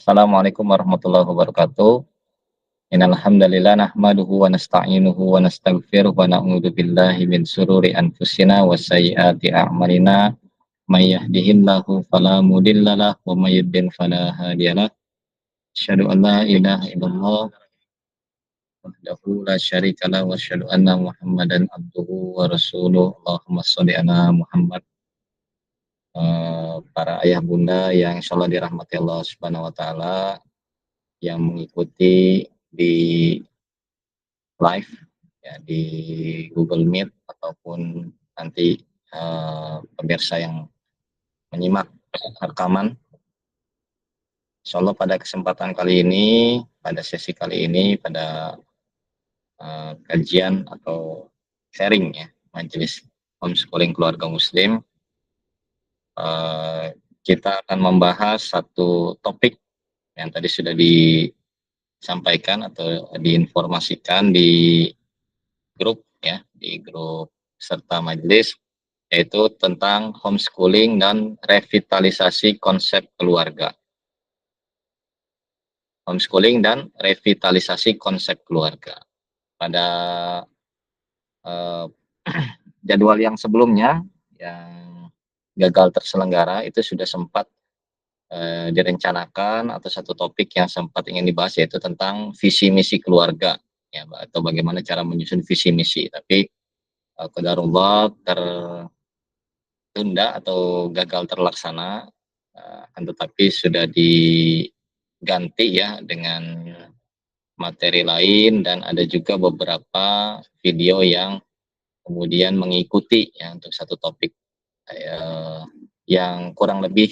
Assalamualaikum warahmatullahi wabarakatuh. Innal hamdalillah nahmaduhu wa nasta'inuhu wa nastaghfiruh wa na'udzu billahi min sururi anfusina wa sayyiati a'malina. May yahdihillahu fala mudhillalah wa may yudhlil fala hadiyalah. Asyhadu an la ilaha illallah wahdahu la syarikalah wa asyhadu anna Muhammadan abduhu wa rasuluh. Allahumma shalli ala Muhammad. Para ayah bunda yang insyaallah dirahmati Allah Subhanahu wa taala, yang mengikuti di live ya di Google Meet ataupun nanti pemirsa yang menyimak rekaman. Insyaallah pada kesempatan kali ini, pada sesi kali ini, pada kajian atau sharing ya majelis homeschooling keluarga muslim, kita akan membahas satu topik yang tadi sudah disampaikan atau diinformasikan di grup ya, di grup serta majelis, yaitu tentang homeschooling dan revitalisasi konsep keluarga. Homeschooling dan revitalisasi konsep keluarga. Pada jadwal yang sebelumnya yang gagal terselenggara itu sudah sempat direncanakan atau satu topik yang sempat ingin dibahas, yaitu tentang visi misi keluarga ya, atau bagaimana cara menyusun visi misi, tapi qadarullah tertunda atau gagal terlaksana, akan tetapi sudah diganti ya dengan materi lain, dan ada juga beberapa video yang kemudian mengikuti ya untuk satu topik yang kurang lebih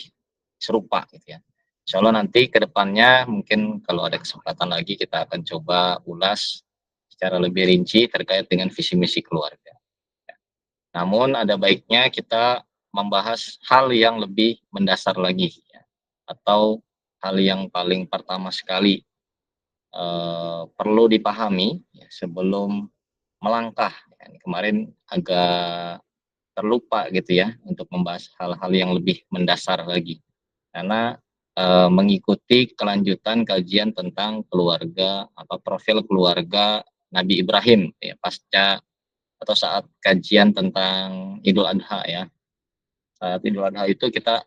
serupa gitu ya. Insya Allah nanti ke depannya mungkin kalau ada kesempatan lagi kita akan coba ulas secara lebih rinci terkait dengan visi misi keluarga. Namun ada baiknya kita membahas hal yang lebih mendasar lagi ya, atau hal yang paling pertama sekali perlu dipahami ya, sebelum melangkah. Ya, kemarin agak terlupa gitu ya untuk membahas hal-hal yang lebih mendasar lagi, karena mengikuti kelanjutan kajian tentang keluarga, profil keluarga Nabi Ibrahim ya, pasca atau saat kajian tentang Idul Adha ya. Saat Idul Adha itu kita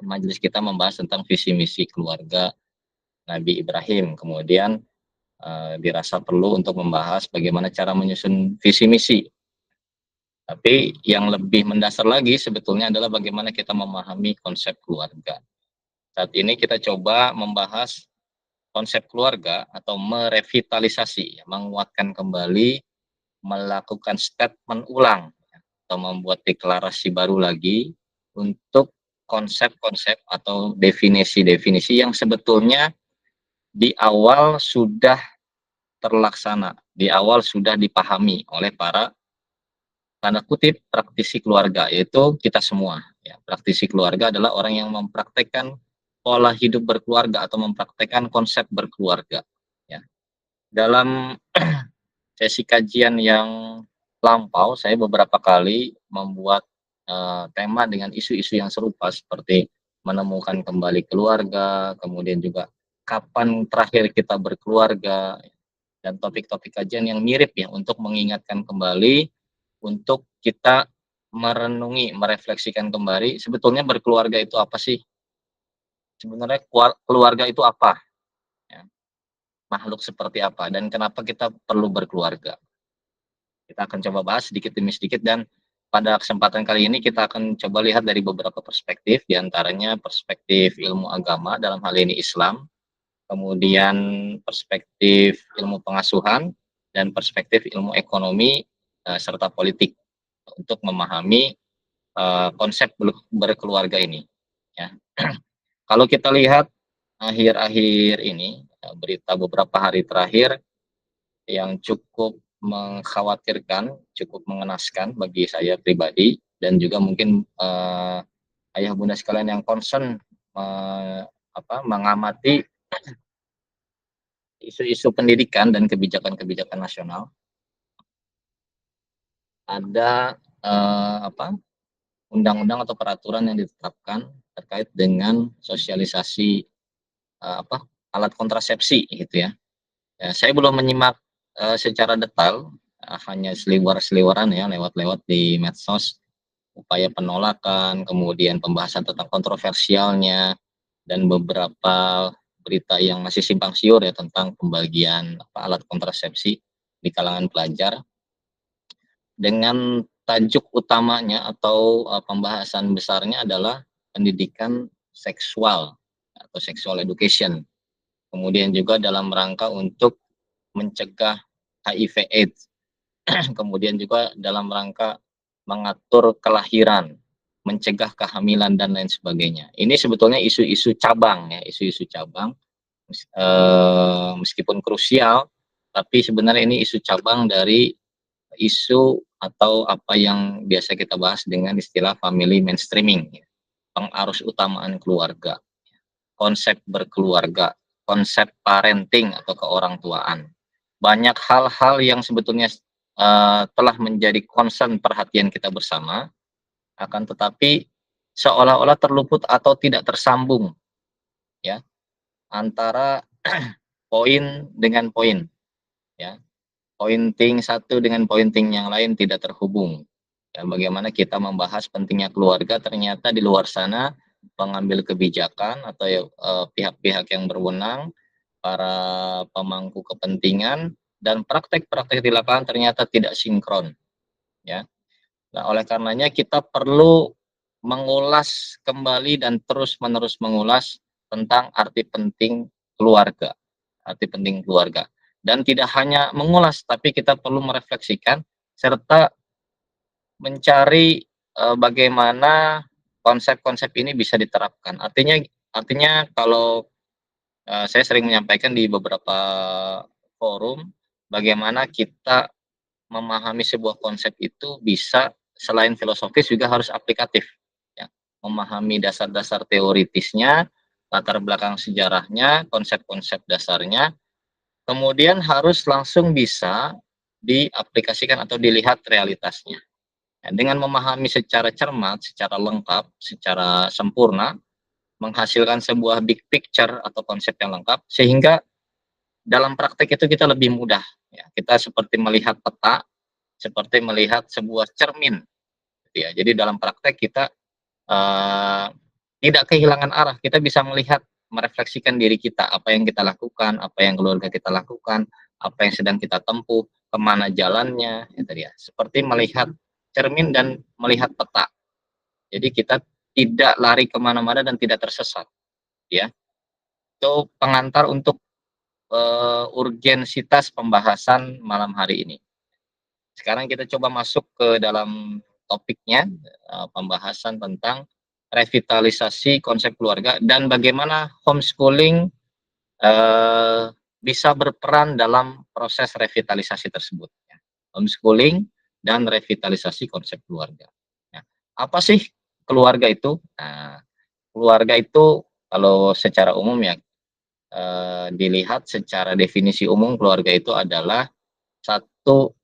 majelis kita membahas tentang visi misi keluarga Nabi Ibrahim. Kemudian dirasa perlu untuk membahas bagaimana cara menyusun visi misi. Tapi yang lebih mendasar lagi sebetulnya adalah bagaimana kita memahami konsep keluarga. Saat ini kita coba membahas konsep keluarga atau merevitalisasi, menguatkan kembali, melakukan statement ulang atau membuat deklarasi baru lagi untuk konsep-konsep atau definisi-definisi yang sebetulnya di awal sudah terlaksana, di awal sudah dipahami oleh para tanda kutip praktisi keluarga, yaitu kita semua ya. Praktisi keluarga adalah orang yang mempraktekkan pola hidup berkeluarga atau mempraktekkan konsep berkeluarga ya. Dalam sesi kajian yang lampau, saya beberapa kali membuat tema dengan isu-isu yang serupa seperti menemukan kembali keluarga, kemudian juga kapan terakhir kita berkeluarga, dan topik-topik kajian yang mirip ya untuk mengingatkan kembali, untuk kita merenungi, merefleksikan kembali sebetulnya berkeluarga itu apa sih? Sebenarnya keluarga itu apa? Ya, makhluk seperti apa dan kenapa kita perlu berkeluarga? Kita akan coba bahas sedikit demi sedikit, dan pada kesempatan kali ini kita akan coba lihat dari beberapa perspektif, diantaranya perspektif ilmu agama, dalam hal ini Islam, kemudian perspektif ilmu pengasuhan, dan perspektif ilmu ekonomi serta politik untuk memahami konsep berkeluarga ini. Ya. Kalau kita lihat akhir-akhir ini, berita beberapa hari terakhir yang cukup mengkhawatirkan, cukup mengenaskan bagi saya pribadi, dan juga mungkin ayah bunda sekalian yang concern mengamati isu-isu pendidikan dan kebijakan-kebijakan nasional. Ada undang-undang atau peraturan yang ditetapkan terkait dengan sosialisasi alat kontrasepsi gitu ya. Ya, saya belum menyimak, secara detail, hanya seliwer-seliweran ya lewat-lewat di medsos, upaya penolakan, kemudian pembahasan tentang kontroversialnya, dan beberapa berita yang masih simpang siur ya tentang pembagian alat kontrasepsi di kalangan pelajar. Dengan tajuk utamanya atau, pembahasan besarnya adalah pendidikan seksual atau sexual education. Kemudian juga dalam rangka untuk mencegah HIV/AIDS, kemudian juga dalam rangka mengatur kelahiran, mencegah kehamilan dan lain sebagainya. Ini sebetulnya isu-isu cabang ya, isu-isu cabang, meskipun krusial, tapi sebenarnya ini isu cabang dari isu atau apa yang biasa kita bahas dengan istilah family mainstreaming, ya. Pengarus utamaan keluarga, konsep berkeluarga, konsep parenting atau keorangtuaan. Banyak hal-hal yang sebetulnya telah menjadi concern perhatian kita bersama, akan tetapi seolah-olah terluput atau tidak tersambung ya antara poin dengan poin ya. Pointing satu dengan pointing yang lain tidak terhubung. Ya, bagaimana kita membahas pentingnya keluarga, ternyata di luar sana pengambil kebijakan atau pihak-pihak yang berwenang, para pemangku kepentingan dan praktek-praktek di lapangan ternyata tidak sinkron ya. Nah, oleh karenanya kita perlu mengulas kembali dan terus-menerus mengulas tentang arti penting keluarga, arti penting keluarga. Dan tidak hanya mengulas, tapi kita perlu merefleksikan serta mencari, bagaimana konsep-konsep ini bisa diterapkan. Artinya kalau, saya sering menyampaikan di beberapa forum, bagaimana kita memahami sebuah konsep itu bisa selain filosofis juga harus aplikatif, ya. Memahami dasar-dasar teoritisnya, latar belakang sejarahnya, konsep-konsep dasarnya, kemudian harus langsung bisa diaplikasikan atau dilihat realitasnya. Ya, dengan memahami secara cermat, secara lengkap, secara sempurna, menghasilkan sebuah big picture atau konsep yang lengkap, sehingga dalam praktek itu kita lebih mudah. Ya, kita seperti melihat peta, seperti melihat sebuah cermin, gitu ya. Jadi dalam praktek kita tidak kehilangan arah, kita bisa melihat, merefleksikan diri kita, apa yang kita lakukan, apa yang keluarga kita lakukan, apa yang sedang kita tempuh, kemana jalannya, itu dia. Seperti melihat cermin dan melihat peta. Jadi kita tidak lari kemana-mana dan tidak tersesat, ya. Itu pengantar untuk urgensitas pembahasan malam hari ini. Sekarang kita coba masuk ke dalam topiknya, pembahasan tentang revitalisasi konsep keluarga dan bagaimana homeschooling bisa berperan dalam proses revitalisasi tersebut. Ya. Homeschooling dan revitalisasi konsep keluarga. Ya. Apa sih keluarga itu? Nah, keluarga itu kalau secara umum ya dilihat secara definisi umum, keluarga itu adalah satu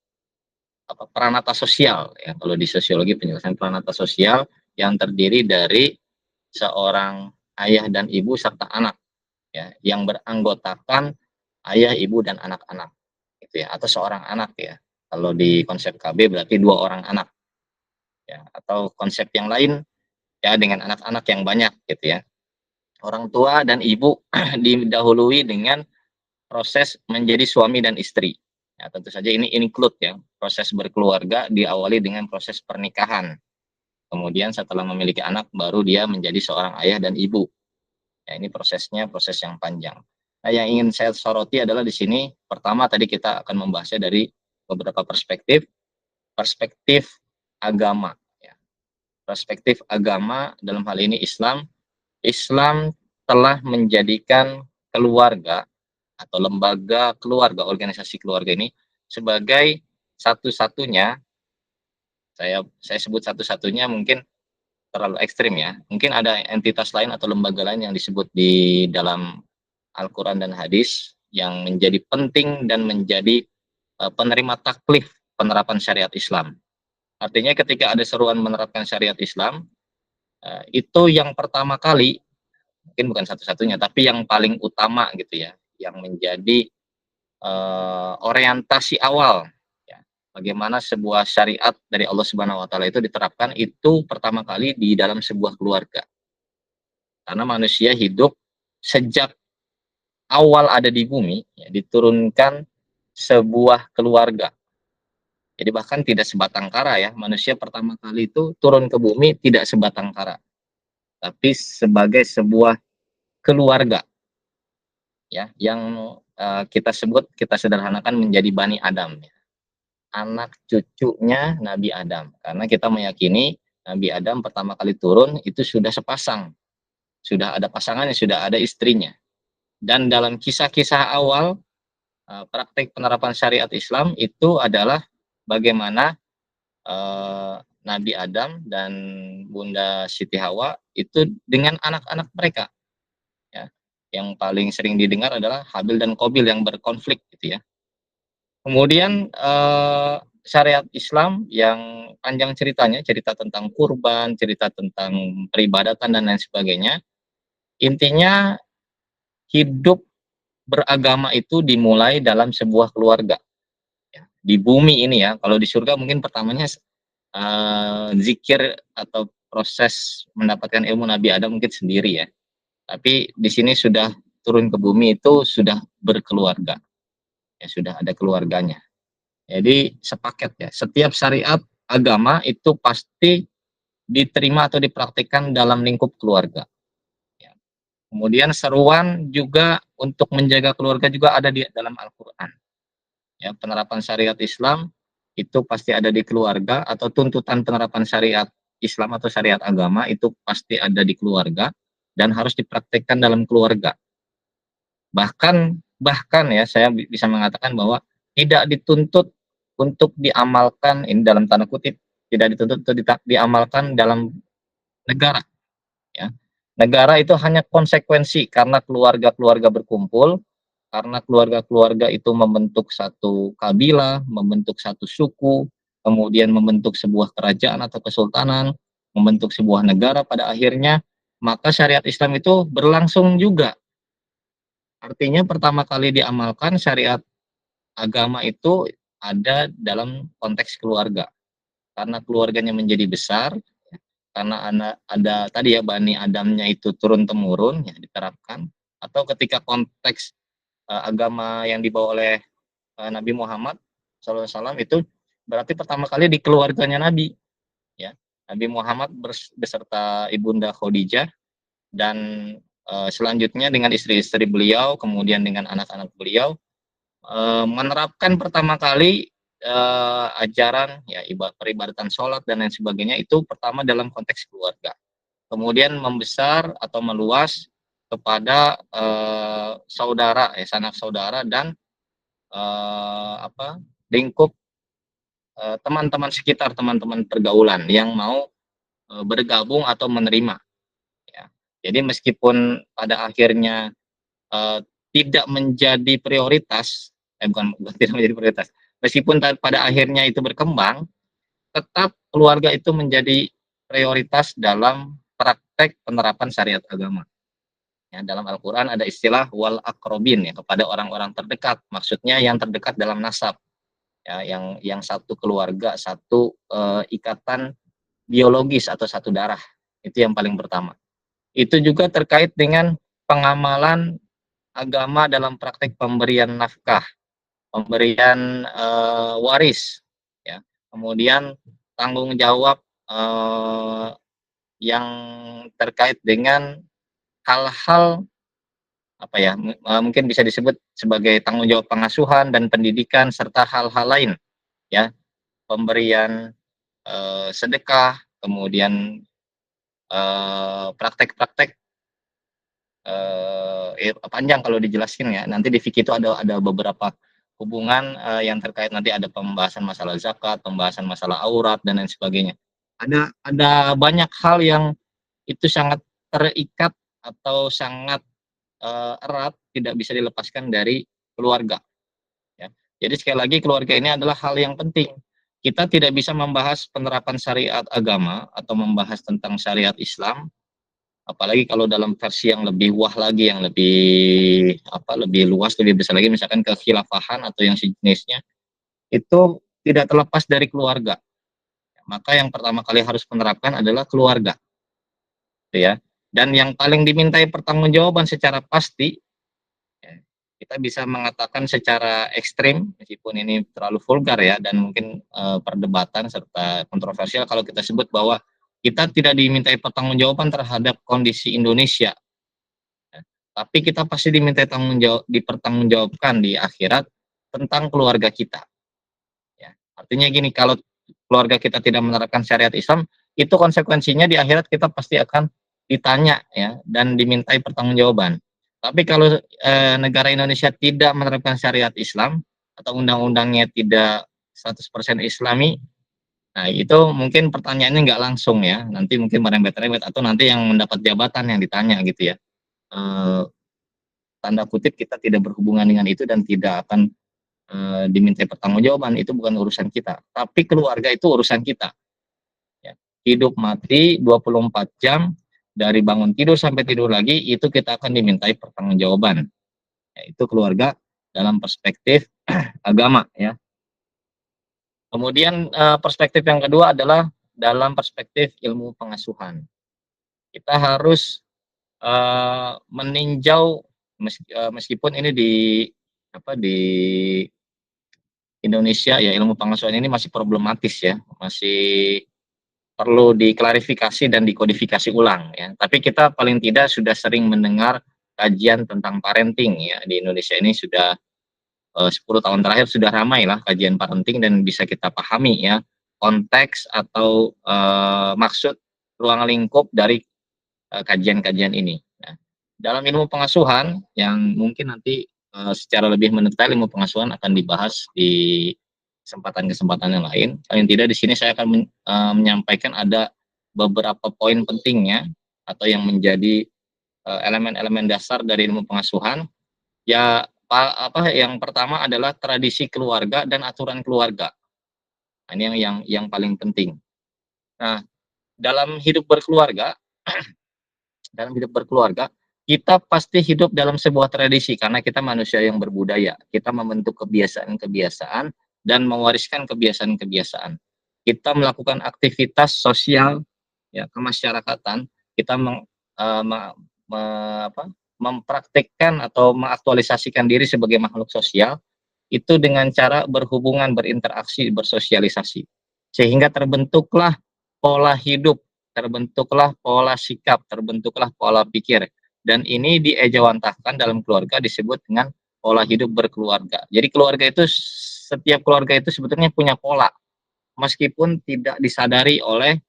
peranata sosial ya, kalau di sosiologi penjelasan peranata sosial yang terdiri dari seorang ayah dan ibu serta anak ya, yang beranggotakan ayah, ibu dan anak-anak gitu ya, atau seorang anak ya. Kalau di konsep KB berarti dua orang anak ya, atau konsep yang lain ya dengan anak-anak yang banyak gitu ya. Orang tua dan ibu didahului dengan proses menjadi suami dan istri. Ya, tentu saja ini include ya, proses berkeluarga diawali dengan proses pernikahan. Kemudian setelah memiliki anak baru dia menjadi seorang ayah dan ibu. Ya, ini prosesnya proses yang panjang. Nah, yang ingin saya soroti adalah di sini pertama tadi kita akan membahasnya dari beberapa perspektif, perspektif agama ya. Perspektif agama dalam hal ini Islam. Islam telah menjadikan keluarga atau lembaga keluarga, organisasi keluarga ini sebagai satu-satunya, saya sebut satu-satunya mungkin terlalu ekstrim ya. Mungkin ada entitas lain atau lembaga lain yang disebut di dalam Al-Quran dan hadis yang menjadi penting dan menjadi penerima taklif penerapan syariat Islam. Artinya ketika ada seruan menerapkan syariat Islam, itu yang pertama kali mungkin bukan satu-satunya, tapi yang paling utama gitu ya, yang menjadi orientasi awal ya, bagaimana sebuah syariat dari Allah Subhanahu wa taala itu diterapkan itu pertama kali di dalam sebuah keluarga. Karena manusia hidup sejak awal ada di bumi ya, diturunkan sebuah keluarga. Jadi bahkan tidak sebatang kara ya, manusia pertama kali itu turun ke bumi tidak sebatang kara, tapi sebagai sebuah keluarga ya, yang kita sebut, kita sederhanakan menjadi Bani Adam ya. Anak cucunya Nabi Adam. Karena kita meyakini Nabi Adam pertama kali turun itu sudah sepasang. Sudah ada pasangannya, sudah ada istrinya. Dan dalam kisah-kisah awal praktek penerapan syariat Islam itu adalah bagaimana Nabi Adam dan Bunda Siti Hawa itu dengan anak-anak mereka ya. Yang paling sering didengar adalah Habil dan Qabil yang berkonflik gitu ya. Kemudian syariat Islam yang panjang ceritanya, cerita tentang kurban, cerita tentang peribadatan dan lain sebagainya. Intinya hidup beragama itu dimulai dalam sebuah keluarga. Ya. Di bumi ini ya, kalau di surga mungkin pertamanya zikir atau proses mendapatkan ilmu Nabi Adam mungkin sendiri ya. Tapi di sini sudah turun ke bumi itu sudah berkeluarga. Ya sudah ada keluarganya. Jadi sepaket ya, setiap syariat agama itu pasti diterima atau dipraktikkan dalam lingkup keluarga. Ya. Kemudian seruan juga untuk menjaga keluarga juga ada di dalam Al-Quran. Ya, penerapan syariat Islam itu pasti ada di keluarga, atau tuntutan penerapan syariat Islam atau syariat agama itu pasti ada di keluarga dan harus dipraktikkan dalam keluarga. Bahkan ya saya bisa mengatakan bahwa tidak dituntut untuk diamalkan, ini dalam tanda kutip, tidak dituntut untuk diamalkan dalam negara ya. Negara itu hanya konsekuensi karena keluarga-keluarga berkumpul, karena keluarga-keluarga itu membentuk satu kabilah, membentuk satu suku, kemudian membentuk sebuah kerajaan atau kesultanan, membentuk sebuah negara pada akhirnya, maka syariat Islam itu berlangsung juga. Artinya pertama kali diamalkan syariat agama itu ada dalam konteks keluarga. Karena keluarganya menjadi besar, karena ada tadi ya Bani Adamnya itu turun temurun ya diterapkan, atau ketika konteks agama yang dibawa oleh Nabi Muhammad SAW itu berarti pertama kali di keluarganya Nabi ya. Nabi Muhammad beserta ibunda Khadijah dan selanjutnya dengan istri-istri beliau, kemudian dengan anak-anak beliau menerapkan pertama kali ajaran ya peribadatan sholat dan lain sebagainya itu pertama dalam konteks keluarga. Kemudian membesar atau meluas kepada saudara ya, sanak saudara dan lingkup teman-teman sekitar, teman-teman pergaulan yang mau bergabung atau menerima ya. Jadi meskipun pada akhirnya tidak menjadi prioritas, bukan tidak menjadi prioritas, meskipun pada akhirnya itu berkembang, tetap keluarga itu menjadi prioritas dalam praktek penerapan syariat agama. Ya, dalam Al-Quran ada istilah wal akrobin ya, kepada orang-orang terdekat, maksudnya yang terdekat dalam nasab, ya, yang satu keluarga, satu ikatan biologis atau satu darah, itu yang paling pertama. Itu juga terkait dengan pengamalan agama dalam praktek pemberian nafkah, pemberian waris, ya, kemudian tanggung jawab yang terkait dengan hal-hal apa ya, mungkin bisa disebut sebagai tanggung jawab pengasuhan dan pendidikan serta hal-hal lain ya, pemberian sedekah, kemudian praktek-praktek panjang kalau dijelasin ya. Nanti di fikih itu ada beberapa hubungan yang terkait, nanti ada pembahasan masalah zakat, pembahasan masalah aurat dan lain sebagainya. Ada banyak hal yang itu sangat terikat atau sangat erat, tidak bisa dilepaskan dari keluarga ya. Jadi sekali lagi keluarga ini adalah hal yang penting. Kita tidak bisa membahas penerapan syariat agama atau membahas tentang syariat Islam Apalagi kalau dalam versi yang lebih wah lagi, yang lebih lebih luas, lebih besar lagi, misalkan kekhilafahan atau yang sejenisnya, itu tidak terlepas dari keluarga. Maka yang pertama kali harus menerapkan adalah keluarga, gitu ya. Dan yang paling dimintai pertanggungjawaban secara pasti, ya, kita bisa mengatakan secara ekstrim, meskipun ini terlalu vulgar ya, dan mungkin perdebatan serta kontroversial kalau kita sebut bahwa kita tidak dimintai pertanggungjawaban terhadap kondisi Indonesia, ya, tapi kita pasti dipertanggungjawabkan di akhirat tentang keluarga kita. Ya. Artinya gini, kalau keluarga kita tidak menerapkan syariat Islam, itu konsekuensinya di akhirat kita pasti akan ditanya ya dan dimintai pertanggungjawaban. Tapi kalau negara Indonesia tidak menerapkan syariat Islam atau undang-undangnya tidak 100% Islami, nah itu mungkin pertanyaannya nggak langsung ya, nanti mungkin merembet-rembet atau nanti yang mendapat jabatan yang ditanya gitu ya. Eh, Tanda kutip kita tidak berhubungan dengan itu dan tidak akan dimintai pertanggungjawaban, itu bukan urusan kita. Tapi keluarga itu urusan kita. Ya. Hidup mati 24 jam dari bangun tidur sampai tidur lagi itu kita akan dimintai pertanggungjawaban. Yaitu keluarga dalam perspektif agama ya. Kemudian perspektif yang kedua adalah dalam perspektif ilmu pengasuhan. Kita harus meninjau meskipun ini di Indonesia ya ilmu pengasuhan ini masih problematis ya, masih perlu diklarifikasi dan dikodifikasi ulang ya. Tapi kita paling tidak sudah sering mendengar kajian tentang parenting ya di Indonesia ini sudah 10 tahun terakhir sudah ramai lah kajian parenting dan bisa kita pahami ya konteks atau maksud ruang lingkup dari kajian-kajian ini. Nah, dalam ilmu pengasuhan yang mungkin nanti secara lebih mendetail ilmu pengasuhan akan dibahas di kesempatan-kesempatan yang lain. Paling tidak di sini saya akan menyampaikan ada beberapa poin pentingnya atau yang menjadi elemen-elemen dasar dari ilmu pengasuhan. Ya, yang pertama adalah tradisi keluarga dan aturan keluarga. Nah, ini yang paling penting. Nah, dalam hidup berkeluarga, dalam hidup berkeluarga, kita pasti hidup dalam sebuah tradisi karena kita manusia yang berbudaya. Kita membentuk kebiasaan-kebiasaan dan mewariskan kebiasaan-kebiasaan. Kita melakukan aktivitas sosial ya kemasyarakatan, kita mempraktikkan atau mengaktualisasikan diri sebagai makhluk sosial itu dengan cara berhubungan, berinteraksi, bersosialisasi. Sehingga terbentuklah pola hidup, terbentuklah pola sikap, terbentuklah pola pikir. Dan ini diejawantahkan dalam keluarga disebut dengan pola hidup berkeluarga. Jadi keluarga itu, setiap keluarga itu sebetulnya punya pola, meskipun tidak disadari oleh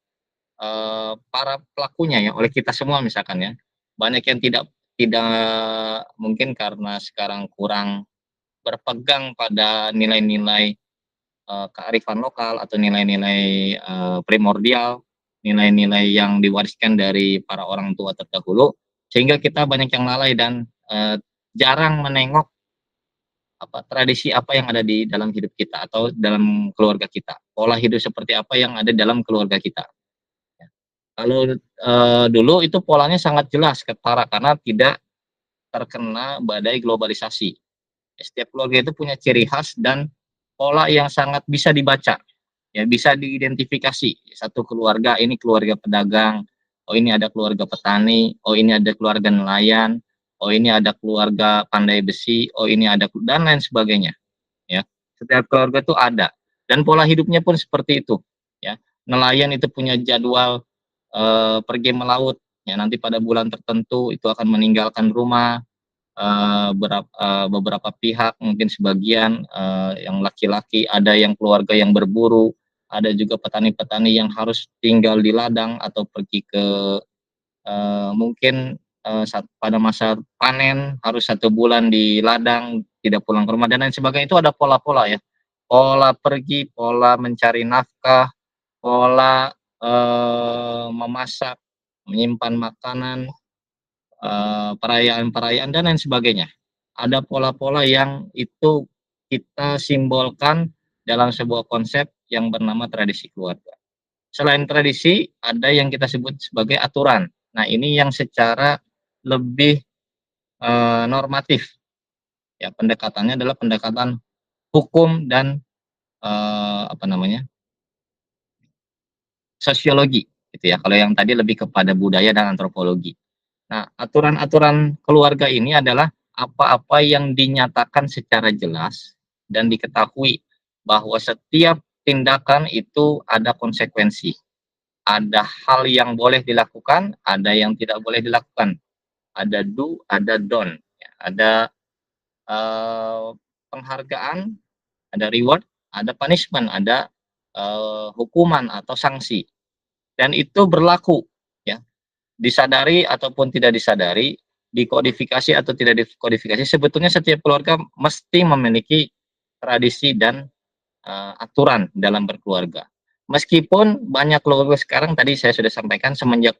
para pelakunya ya, oleh kita semua misalkan ya. Banyak yang tidak tidak mungkin karena sekarang kurang berpegang pada nilai-nilai kearifan lokal atau nilai-nilai primordial, nilai-nilai yang diwariskan dari para orang tua terdahulu, sehingga kita banyak yang lalai dan jarang menengok tradisi apa yang ada di dalam hidup kita atau dalam keluarga kita, pola hidup seperti apa yang ada dalam keluarga kita. Ya. Kalau dulu itu polanya sangat jelas, ketara karena tidak terkena badai globalisasi. Setiap keluarga itu punya ciri khas dan pola yang sangat bisa dibaca, ya bisa diidentifikasi. Satu keluarga ini keluarga pedagang, oh ini ada keluarga petani, oh ini ada keluarga nelayan, oh ini ada keluarga pandai besi, oh ini ada dan lain sebagainya. Ya, setiap keluarga itu ada dan pola hidupnya pun seperti itu. Ya, nelayan itu punya jadwal pergi melaut. Ya, nanti pada bulan tertentu itu akan meninggalkan rumah, beberapa pihak mungkin sebagian yang laki-laki ada yang keluarga yang berburu, ada juga petani-petani yang harus tinggal di ladang atau pergi ke mungkin pada masa panen harus 1 bulan di ladang tidak pulang ke rumah dan lain sebagainya. Itu ada pola-pola ya, pola pergi, pola mencari nafkah, pola memasak, menyimpan makanan, perayaan-perayaan dan lain sebagainya. Ada pola-pola yang itu kita simbolkan dalam sebuah konsep yang bernama tradisi keluarga. Selain tradisi, ada yang kita sebut sebagai aturan. Nah, ini yang secara lebih, normatif, ya pendekatannya adalah pendekatan hukum dan, apa namanya, sosiologi, gitu ya, kalau yang tadi lebih kepada budaya dan antropologi. Nah, aturan-aturan keluarga ini adalah apa-apa yang dinyatakan secara jelas dan diketahui bahwa setiap tindakan itu ada konsekuensi. Ada hal yang boleh dilakukan, ada yang tidak boleh dilakukan. Ada do, ada don't, ya. Ada eh, penghargaan, ada reward, ada punishment, ada hukuman atau sanksi. Dan itu berlaku, ya, disadari ataupun tidak disadari, dikodifikasi atau tidak dikodifikasi, sebetulnya setiap keluarga mesti memiliki tradisi dan aturan dalam berkeluarga. Meskipun banyak keluarga sekarang tadi saya sudah sampaikan semenjak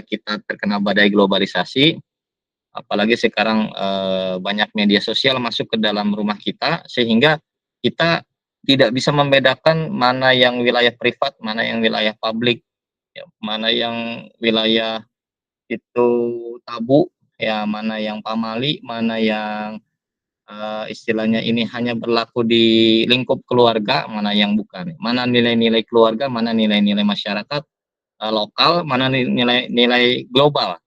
kita terkena badai globalisasi, apalagi sekarang banyak media sosial masuk ke dalam rumah kita sehingga kita tidak bisa membedakan mana yang wilayah privat, mana yang wilayah publik, ya, mana yang wilayah itu tabu, ya mana yang pamali, mana yang istilahnya ini hanya berlaku di lingkup keluarga, mana yang bukan. Mana nilai-nilai keluarga, mana nilai-nilai masyarakat lokal, mana nilai-nilai global.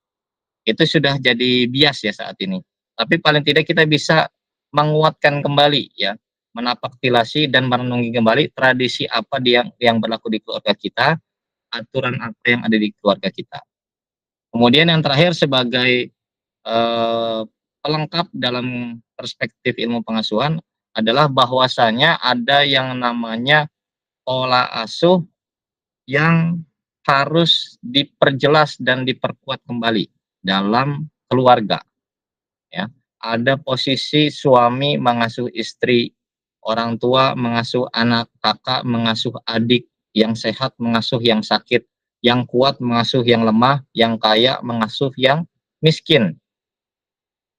Itu sudah jadi bias ya saat ini. Tapi paling tidak kita bisa menguatkan kembali ya, menapaktilasi dan merenungi kembali tradisi apa yang berlaku di keluarga kita, aturan apa yang ada di keluarga kita. Kemudian yang terakhir sebagai pelengkap dalam perspektif ilmu pengasuhan adalah bahwasanya ada yang namanya pola asuh yang harus diperjelas dan diperkuat kembali dalam keluarga, ya. Ada posisi suami mengasuh istri, orang tua mengasuh anak, kakak mengasuh adik, yang sehat mengasuh yang sakit, yang kuat mengasuh yang lemah, yang kaya mengasuh yang miskin.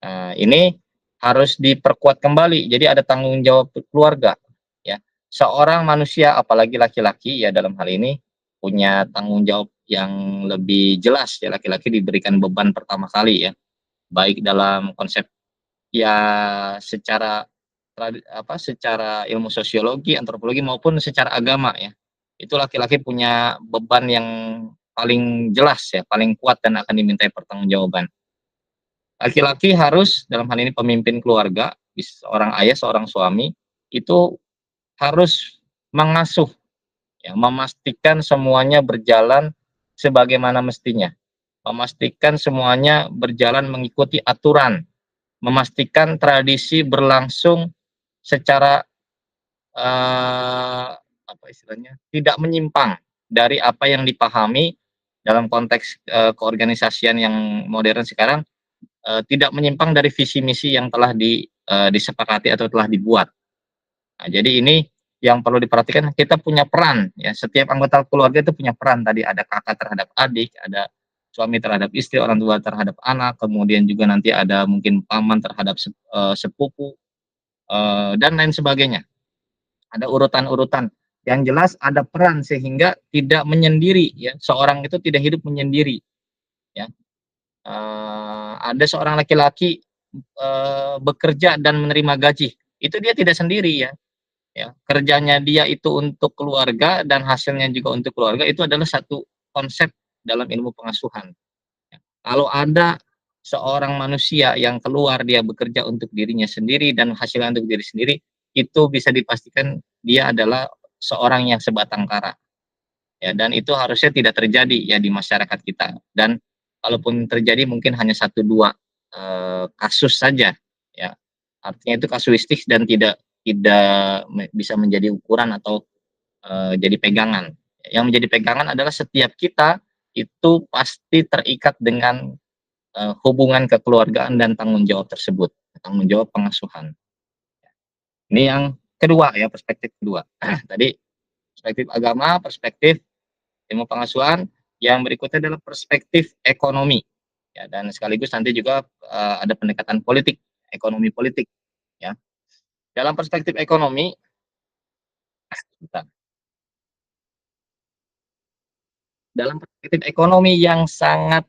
Nah, ini harus diperkuat kembali. Jadi ada tanggung jawab keluarga, ya. Seorang manusia, apalagi laki-laki, ya dalam hal ini punya tanggung jawab yang lebih jelas. Ya, laki-laki diberikan beban pertama kali, ya, baik dalam konsep ya secara secara ilmu sosiologi, antropologi maupun secara agama, ya. Itu laki-laki punya beban yang paling jelas, ya, paling kuat dan akan dimintai pertanggungjawaban. Laki-laki harus dalam hal ini pemimpin keluarga, seorang ayah, seorang suami, itu harus mengasuh, ya, memastikan semuanya berjalan sebagaimana mestinya, memastikan semuanya berjalan mengikuti aturan, memastikan tradisi berlangsung secara apa istilahnya, tidak menyimpang dari apa yang dipahami dalam konteks keorganisasian yang modern sekarang, tidak menyimpang dari visi misi yang telah disepakati atau telah dibuat. Nah, jadi ini yang perlu diperhatikan, kita punya peran, ya, setiap anggota keluarga itu punya peran, tadi ada kakak terhadap adik, ada suami terhadap istri, orang tua terhadap anak, kemudian juga nanti ada mungkin paman terhadap sepupu, dan lain sebagainya. Ada urutan-urutan. Yang jelas ada peran sehingga tidak menyendiri, ya, seorang itu tidak hidup menyendiri, ya. Ada seorang laki-laki bekerja dan menerima gaji, itu dia tidak sendiri, ya, kerjanya dia itu untuk keluarga dan hasilnya juga untuk keluarga, itu adalah satu konsep dalam ilmu pengasuhan, ya. Kalau ada seorang manusia yang keluar dia bekerja untuk dirinya sendiri dan hasilnya untuk diri sendiri, itu bisa dipastikan dia adalah seorang yang sebatang kara, ya, dan itu harusnya tidak terjadi, ya, di masyarakat kita, dan kalaupun terjadi mungkin hanya satu dua kasus saja, ya, artinya itu kasuistik dan tidak bisa menjadi ukuran atau jadi pegangan. Yang menjadi pegangan adalah setiap kita itu pasti terikat dengan hubungan kekeluargaan dan tanggung jawab tersebut, tanggung jawab pengasuhan. Ini yang kedua, ya, perspektif kedua. Tadi perspektif agama, perspektif ilmu pengasuhan. Yang berikutnya adalah perspektif ekonomi, ya, dan sekaligus nanti juga ada pendekatan politik, ekonomi politik, ya. Dalam perspektif ekonomi, dalam perspektif ekonomi yang sangat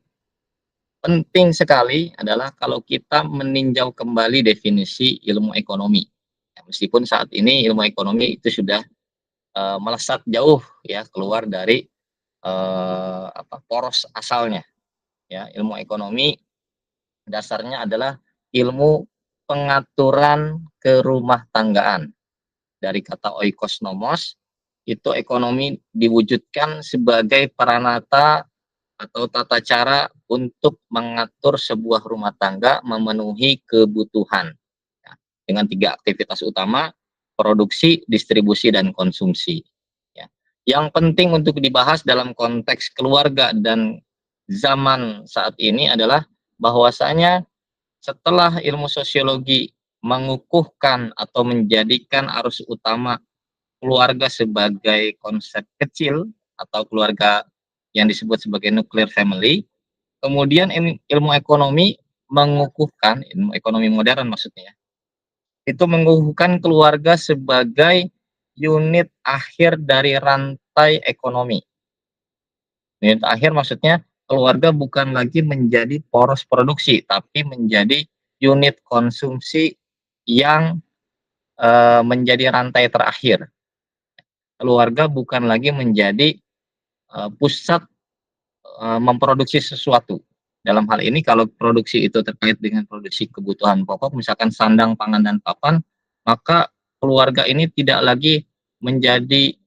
penting sekali adalah kalau kita meninjau kembali definisi ilmu ekonomi. Ya, meskipun saat ini ilmu ekonomi itu sudah melesat jauh ya keluar dari poros asalnya. Ya, ilmu ekonomi dasarnya adalah ilmu pengaturan kerumah tanggaan. Dari kata oikos nomos, itu ekonomi diwujudkan sebagai peranata atau tata cara untuk mengatur sebuah rumah tangga memenuhi kebutuhan. Ya, dengan 3 aktivitas utama, produksi, distribusi, dan konsumsi. Ya. Yang penting untuk dibahas dalam konteks keluarga dan zaman saat ini adalah bahwasanya setelah ilmu sosiologi mengukuhkan atau menjadikan arus utama keluarga sebagai konsep kecil atau keluarga yang disebut sebagai nuclear family, kemudian ilmu ekonomi mengukuhkan, ilmu ekonomi modern maksudnya, itu mengukuhkan keluarga sebagai unit akhir dari rantai ekonomi. Unit akhir maksudnya keluarga bukan lagi menjadi poros produksi, tapi menjadi unit konsumsi yang menjadi rantai terakhir. Keluarga bukan lagi menjadi pusat memproduksi sesuatu. Dalam hal ini kalau produksi itu terkait dengan produksi kebutuhan pokok, misalkan sandang, pangan, dan papan, maka keluarga ini tidak lagi menjadi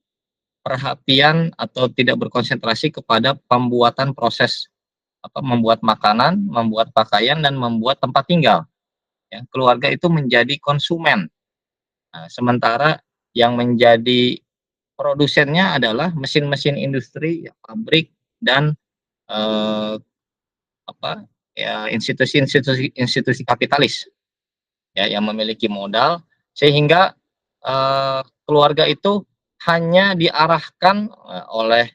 perhatian atau tidak berkonsentrasi kepada pembuatan proses membuat makanan, membuat pakaian, dan membuat tempat tinggal. Ya, keluarga itu menjadi konsumen. Nah, sementara yang menjadi produsennya adalah mesin-mesin industri, ya, pabrik, dan eh, institusi kapitalis ya yang memiliki modal sehingga keluarga itu hanya diarahkan oleh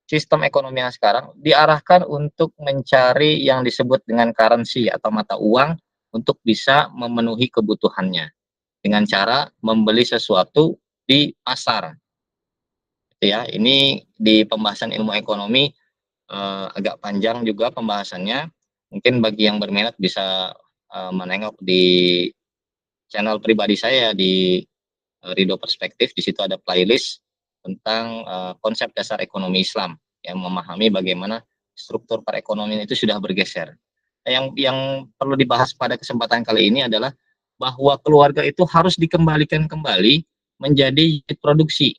sistem ekonomi yang sekarang diarahkan untuk mencari yang disebut dengan currency atau mata uang untuk bisa memenuhi kebutuhannya dengan cara membeli sesuatu di pasar. Ya, ini di pembahasan ilmu ekonomi agak panjang juga pembahasannya. Mungkin bagi yang berminat bisa menengok di channel pribadi saya di Ridho Perspektif. Di situ ada playlist tentang konsep dasar ekonomi Islam yang memahami bagaimana struktur perekonomian itu sudah bergeser. Yang perlu dibahas pada kesempatan kali ini adalah bahwa keluarga itu harus dikembalikan kembali menjadi produksi.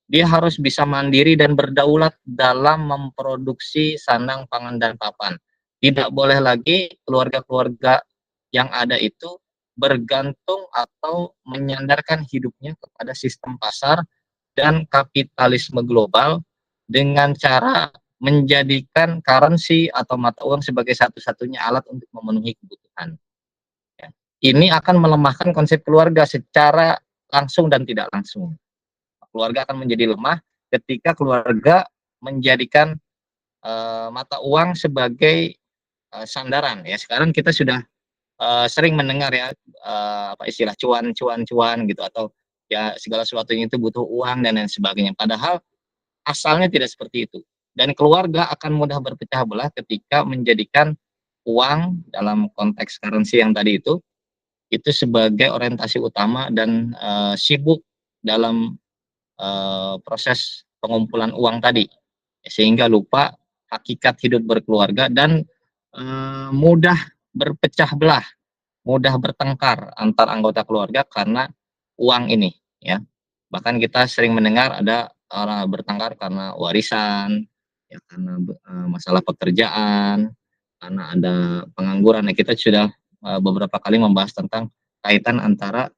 Dia harus bisa mandiri dan berdaulat dalam memproduksi sandang, pangan, dan papan. Tidak boleh lagi keluarga-keluarga yang ada itu bergantung atau menyandarkan hidupnya kepada sistem pasar dan kapitalisme global dengan cara menjadikan currency atau mata uang sebagai satu-satunya alat untuk memenuhi kebutuhan. Ya. Ini akan melemahkan konsep keluarga secara langsung dan tidak langsung. Keluarga akan menjadi lemah ketika keluarga menjadikan mata uang sebagai sandaran. Ya, sekarang kita sudah sering mendengar ya istilah cuan gitu atau ya segala sesuatunya itu butuh uang dan lain sebagainya. Padahal asalnya tidak seperti itu. Dan keluarga akan mudah berpecah belah ketika menjadikan uang dalam konteks currency yang tadi itu sebagai orientasi utama dan sibuk dalam proses pengumpulan uang tadi, sehingga lupa hakikat hidup berkeluarga dan mudah berpecah belah, mudah bertengkar antar anggota keluarga karena uang ini, ya. Bahkan kita sering mendengar ada orang bertengkar karena warisan, ya, karena masalah pekerjaan, karena ada pengangguran. Nah, kita sudah beberapa kali membahas tentang kaitan antara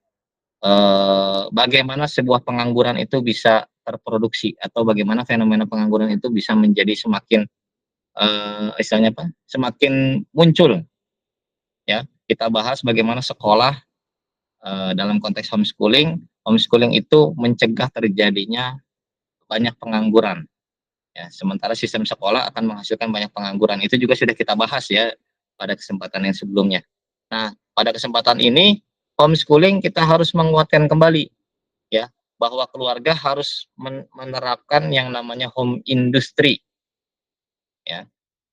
bagaimana sebuah pengangguran itu bisa terproduksi atau bagaimana fenomena pengangguran itu bisa menjadi semakin istilahnya semakin muncul, ya. Kita bahas bagaimana sekolah dalam konteks homeschooling itu mencegah terjadinya banyak pengangguran, ya. Sementara sistem sekolah akan menghasilkan banyak pengangguran. Itu juga sudah kita bahas ya pada kesempatan yang sebelumnya. Nah, pada kesempatan ini homeschooling kita harus menguatkan kembali, ya, bahwa keluarga harus menerapkan yang namanya home industry, ya.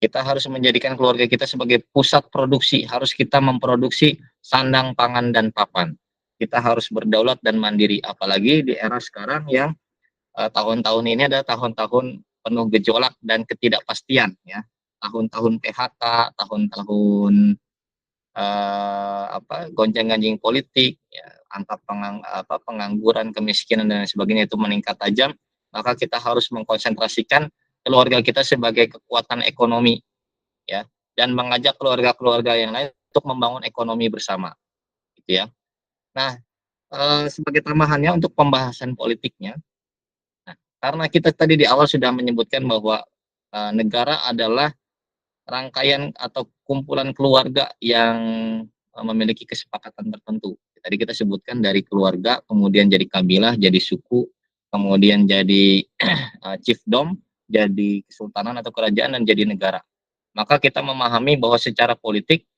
Kita harus menjadikan keluarga kita sebagai pusat produksi, harus kita memproduksi sandang, pangan, dan papan. Kita harus berdaulat dan mandiri, apalagi di era sekarang yang tahun-tahun ini adalah tahun-tahun penuh gejolak dan ketidakpastian ya. Tahun-tahun PHK, tahun-tahun gonjang-ganjing politik, ya, angka pengangguran, kemiskinan dan lain sebagainya itu meningkat tajam, maka kita harus mengkonsentrasikan keluarga kita sebagai kekuatan ekonomi ya, dan mengajak keluarga-keluarga yang lain untuk membangun ekonomi bersama, gitu ya. Nah, sebagai tambahannya untuk pembahasan politiknya, nah, karena kita tadi di awal sudah menyebutkan bahwa negara adalah rangkaian atau kumpulan keluarga yang memiliki kesepakatan tertentu. Tadi kita sebutkan dari keluarga, kemudian jadi kabilah, jadi suku, kemudian jadi chiefdom, jadi kesultanan atau kerajaan, dan jadi negara. Maka kita memahami bahwa secara politik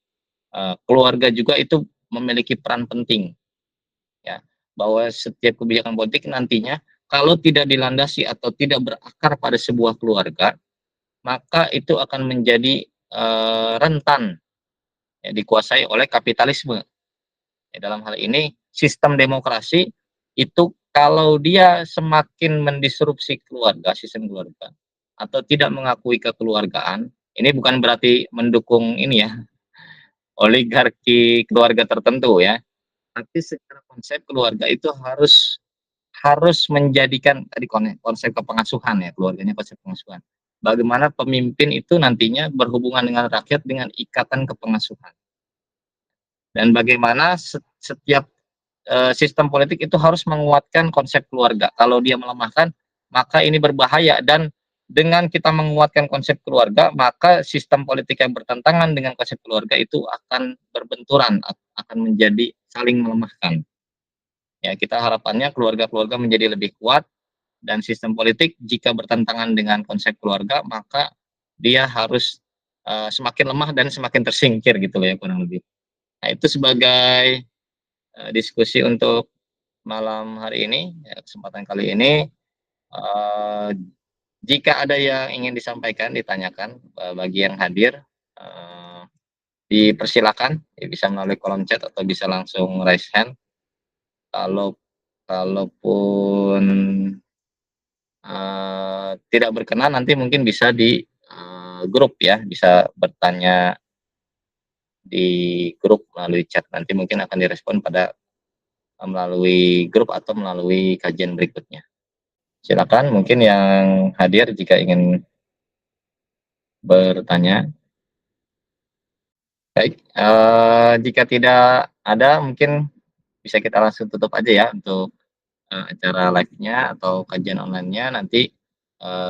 keluarga juga itu memiliki peran penting, ya, bahwa setiap kebijakan politik nantinya kalau tidak dilandasi atau tidak berakar pada sebuah keluarga, maka itu akan menjadi rentan ya, dikuasai oleh kapitalisme. Ya, dalam hal ini sistem demokrasi itu kalau dia semakin mendisrupsi keluarga, sistem keluarga, atau tidak mengakui kekeluargaan, ini bukan berarti mendukung ini ya, oligarki keluarga tertentu ya, tapi secara konsep keluarga itu harus harus menjadikan tadi konsep kepengasuhan ya, keluarganya konsep pengasuhan. Bagaimana pemimpin itu nantinya berhubungan dengan rakyat dengan ikatan kepengasuhan. Dan bagaimana setiap sistem politik itu harus menguatkan konsep keluarga. Kalau dia melemahkan, maka ini berbahaya, dan dengan kita menguatkan konsep keluarga, maka sistem politik yang bertentangan dengan konsep keluarga itu akan berbenturan, akan menjadi saling melemahkan. Ya, kita harapannya keluarga-keluarga menjadi lebih kuat, dan sistem politik jika bertentangan dengan konsep keluarga, maka dia harus semakin lemah dan semakin tersingkir gitu loh ya, kurang lebih. Nah, itu sebagai diskusi untuk malam hari ini, ya, kesempatan kali ini. Uh, Jika ada yang ingin disampaikan, ditanyakan bagi yang hadir, dipersilakan, ya, bisa melalui kolom chat atau bisa langsung raise hand. Kalaupun tidak berkenan, nanti mungkin bisa di grup ya, bisa bertanya di grup melalui chat. Nanti mungkin akan direspon pada melalui grup atau melalui kajian berikutnya. Silakan mungkin yang hadir jika ingin bertanya. Baik, jika tidak ada mungkin bisa kita langsung tutup aja ya untuk acara live-nya atau kajian online-nya, nanti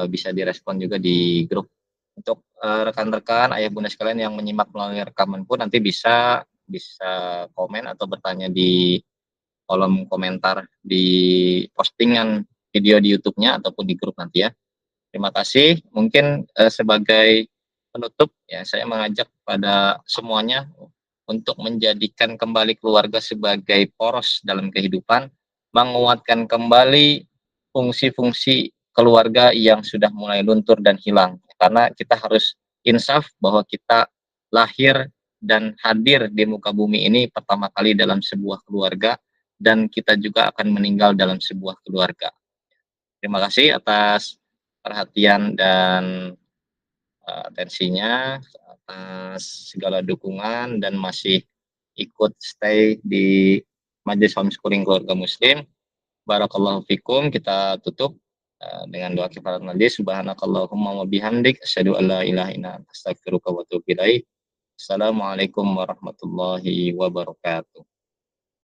bisa direspon juga di grup. Untuk rekan-rekan, ayah bunda sekalian yang menyimak melalui rekaman pun nanti bisa komen atau bertanya di kolom komentar di postingan video di YouTube-nya ataupun di grup nanti ya. Terima kasih. Mungkin sebagai penutup ya, saya mengajak pada semuanya untuk menjadikan kembali keluarga sebagai poros dalam kehidupan, menguatkan kembali fungsi-fungsi keluarga yang sudah mulai luntur dan hilang. Karena kita harus insaf bahwa kita lahir dan hadir di muka bumi ini pertama kali dalam sebuah keluarga, dan kita juga akan meninggal dalam sebuah keluarga. Terima kasih atas perhatian dan atensinya, atas segala dukungan, dan masih ikut stay di Majelis Homeschooling Keluarga Muslim. Barakallahu fikum. Kita tutup dengan doa kifarat majlis. Subhanakallahumma wa bihamdik asyhadu an la ilaha illa anta astaghfiruka wa atubu ilaik. Assalamualaikum warahmatullahi wabarakatuh.